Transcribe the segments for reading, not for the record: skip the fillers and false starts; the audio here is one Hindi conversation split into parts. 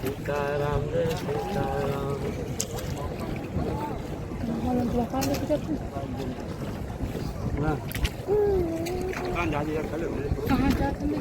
सीताराम जय सीताराम। कहाँ जाते हैं?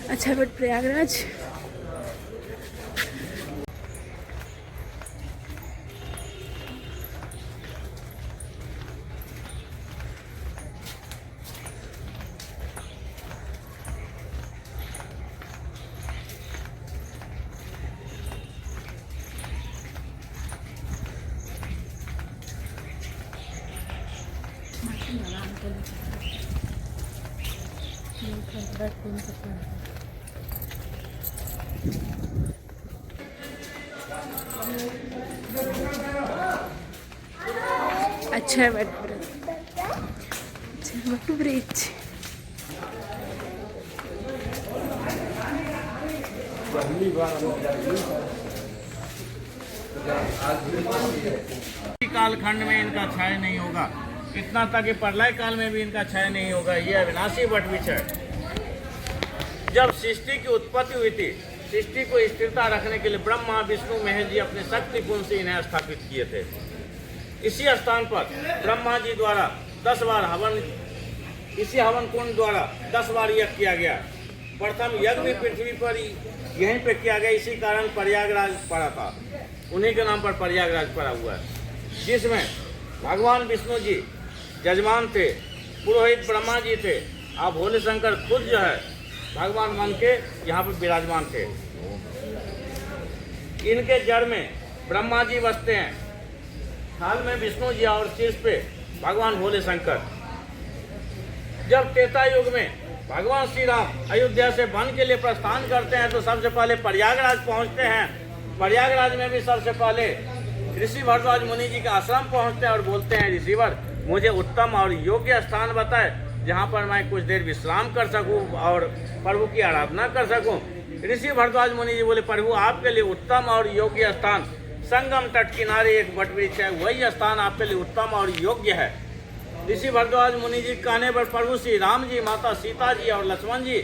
अच्छा बट प्रयागराज अच्छा बट ब्रिज कालखंड में इनका क्षय नहीं होगा, इतना तक कि प्रलय काल में भी इनका क्षय नहीं होगा। ये अविनाशी वटवृक्ष है। जब सृष्टि की उत्पत्ति हुई थी, सृष्टि को स्थिरता रखने के लिए ब्रह्मा विष्णु महेश जी अपने शक्ति कुंड से इन्हें स्थापित किए थे। इसी स्थान पर ब्रह्मा जी द्वारा 10 बार हवन, इसी हवन कुंड द्वारा 10 बार यज्ञ किया गया। प्रथम यज्ञ भी पृथ्वी पर यहीं पे किया गया, इसी कारण प्रयागराज पड़ा था। उन्हीं के नाम पर प्रयागराज पड़ा हुआ है, जिसमें भगवान विष्णु जी जजमान थे, पुरोहित ब्रह्मा जी थे, और भोले शंकर खुद जो है भगवान मान के यहाँ पर विराजमान थे। इनके जड़ में ब्रह्मा जी बसते हैं, थाल में विष्णु जी और शीर्ष पे भगवान भोले शंकर। जब त्रेता युग में भगवान श्री राम अयोध्या से वन के लिए प्रस्थान करते हैं तो सबसे पहले प्रयागराज पहुंचते हैं। प्रयागराज में भी सबसे पहले ऋषि भरद्वाज मुनि जी के आश्रम पहुंचते हैं और बोलते हैं, ऋषिवर मुझे उत्तम और योग्य स्थान बताए जहां पर मैं कुछ देर विश्राम कर सकूं और प्रभु की आराधना कर सकूं। ऋषि भरद्वाज मुनि जी बोले, प्रभु आपके लिए उत्तम और योग्य स्थान संगम तट किनारे एक वटवृक्ष है, वही स्थान आपके लिए उत्तम और योग्य है। ऋषि भरद्वाज मुनि जी कहने पर प्रभु श्री राम जी, माता सीता जी और लक्ष्मण जी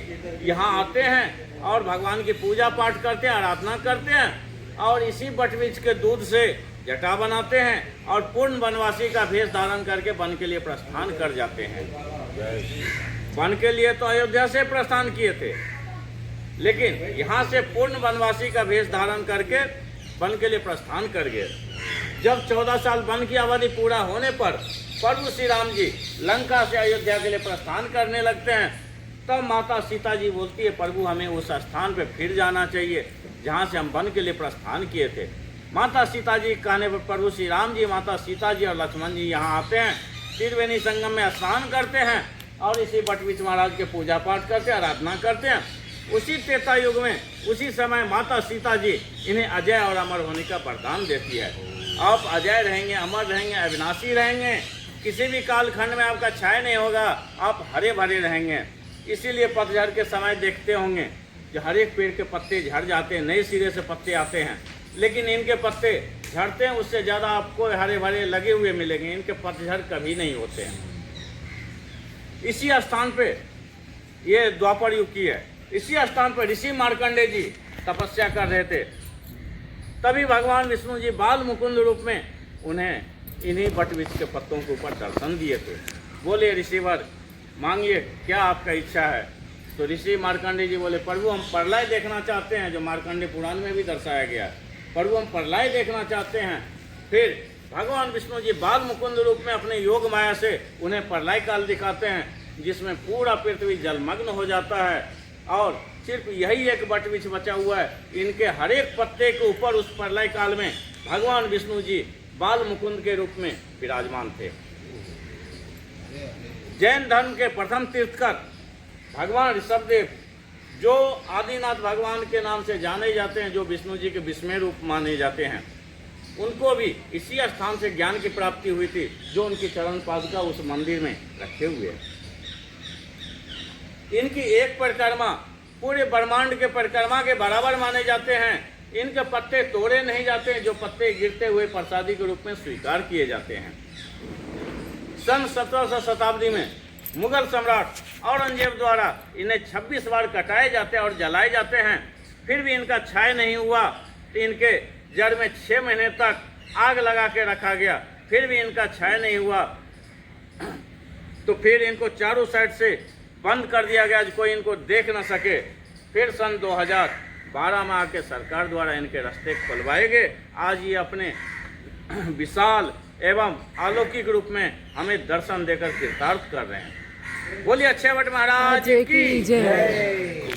यहाँ आते हैं और भगवान की पूजा पाठ करते हैं, आराधना करते हैं, और इसी वटवृक्ष के दूध से जटा बनाते हैं और पूर्ण वनवासी का भेष धारण करके वन के लिए प्रस्थान कर जाते हैं। वन के लिए तो अयोध्या से प्रस्थान किए थे, लेकिन यहाँ से पूर्ण वनवासी का भेष धारण करके वन के लिए प्रस्थान कर गए। जब 14 साल वन की अवधि पूरा होने पर प्रभु श्री राम जी लंका से अयोध्या के लिए प्रस्थान करने लगते हैं। तब माता सीता जी बोलती है, प्रभु हमें उस स्थान पर फिर जाना चाहिए जहाँ से हम वन के लिए प्रस्थान किए थे। माता सीता जी कहने पर प्रभु श्री राम जी, माता सीता जी और लक्ष्मण जी यहाँ आते हैं, त्रिवेणी संगम में स्नान करते हैं और इसी वटवृक्ष महाराज के पूजा पाठ करते हैं, आराधना करते हैं। उसी त्रेता युग में उसी समय माता सीता जी इन्हें अजय और अमर होने का वरदान देती है। आप अजय रहेंगे, अमर रहेंगे, अविनाशी रहेंगे, किसी भी कालखंड में आपका क्षय नहीं होगा, आप हरे भरे रहेंगे। इसीलिए पतझड़ के समय देखते होंगे जो हर एक पेड़ के पत्ते झड़ जाते हैं, नए सिरे से पत्ते आते हैं, लेकिन इनके पत्ते झड़ते हैं उससे ज़्यादा आपको हरे भरे लगे हुए मिलेंगे। इनके पतझड़ कभी नहीं होते हैं। इसी स्थान पे ये द्वापर युग की है। इसी स्थान पर ऋषि मार्कंडेय जी तपस्या कर रहे थे। तभी भगवान विष्णु जी बाल मुकुंद रूप में उन्हें इन्हीं वटवृक्ष के पत्तों के ऊपर दर्शन दिए थे। बोले, ऋषिवर मांगिए, क्या आपका इच्छा है? तो ऋषि मार्कंडेय जी बोले, प्रभु हम प्रलय देखना चाहते हैं, जो मार्कंडेय पुराण में भी दर्शाया गया है। प्रभु हम प्रलय देखना चाहते हैं। फिर भगवान विष्णु जी बाल मुकुंद रूप में अपने योग माया से उन्हें प्रलय काल दिखाते हैं, जिसमें पूरा पृथ्वी जलमग्न हो जाता है और सिर्फ यही एक वटवृक्ष बचा हुआ है। इनके हर एक पत्ते के ऊपर उस प्रलय काल में भगवान विष्णु जी बाल मुकुंद के रूप में विराजमान थे। जैन धर्म के प्रथम तीर्थकर भगवान ऋषभदेव, जो आदिनाथ भगवान के नाम से जाने जाते हैं, जो विष्णु जी के 20वें रूप माने जाते हैं, उनको भी इसी स्थान से ज्ञान की प्राप्ति हुई थी, जो उनकी चरण पादुका उस मंदिर में रखे हुए हैं। इनकी एक परिक्रमा पूरे ब्रह्मांड के परिक्रमा के बराबर माने जाते हैं। इनके पत्ते तोड़े नहीं जाते हैं, जो पत्ते गिरते हुए प्रसादी के रूप में स्वीकार किए जाते हैं। सन 1700 शताब्दी में मुगल सम्राट औरंगजेब द्वारा इन्हें 26 बार कटाए जाते और जलाए जाते हैं, फिर भी इनका क्षय नहीं हुआ। तो इनके जड़ में 6 महीने तक आग लगा के रखा गया, फिर भी इनका क्षय नहीं हुआ। तो फिर इनको चारों साइड से बंद कर दिया गया, कोई इनको देख न सके। फिर सन 2012 में आके सरकार द्वारा इनके रास्ते खुलवाए गए। आज ये अपने विशाल एवं अलौकिक रूप में हमें दर्शन देकर कृतार्थ कर रहे हैं। बोलिए अच्छे भट्ट महाराज की जय।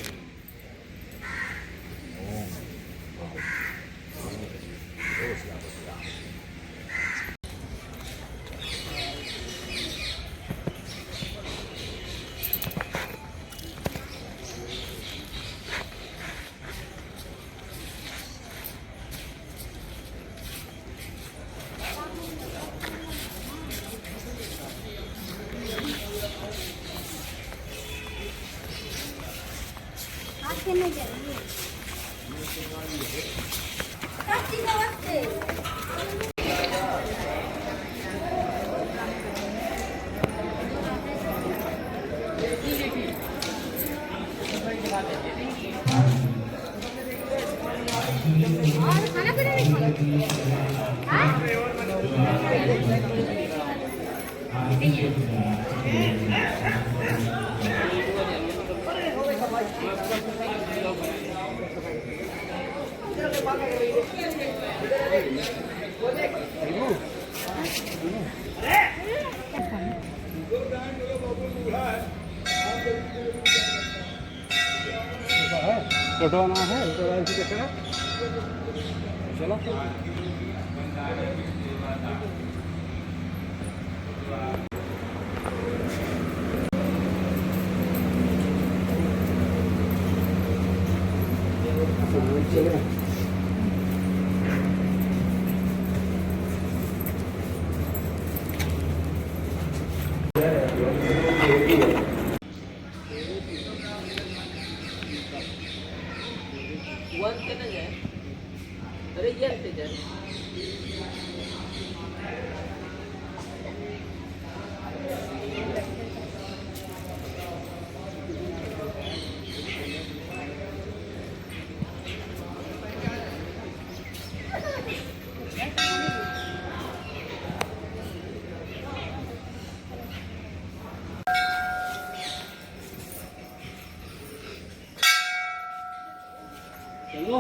कटवाना है चलो। चलो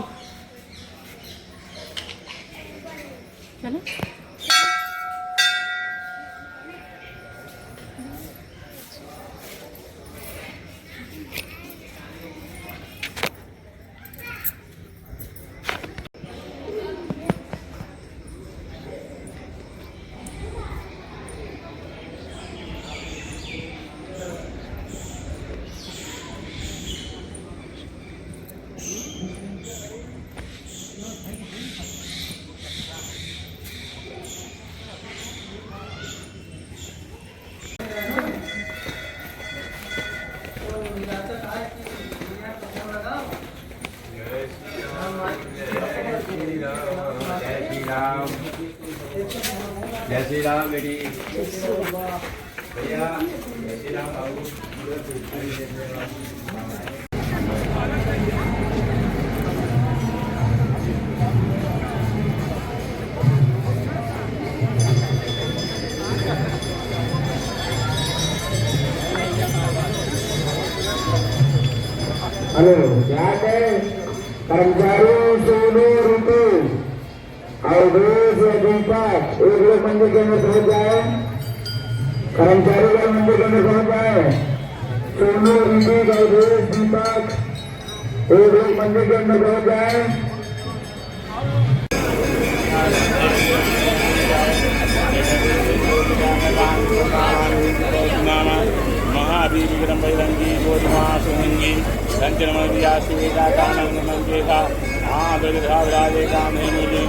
जय श्री राम बेटी भैया, जय श्री राम बाबू। हेलो, जाके कर्मचारियों सोनू रुपू और दीपक एक लोग मंदिर के अंदर पहुंच जाए। कर्मचारी लोग मंदिर के अंदर पहुंच जाए। सोनू ऋतिक और दीपक एक लोग मंदिर के अंदर पहुंच जाए। भगवान शीघ्रं बहिरङ्गी गोधुमा सुमङ्गी रञ्जनमणिया शिवेदा कानमङ्गेता आदृधावराजे कामधेनुजे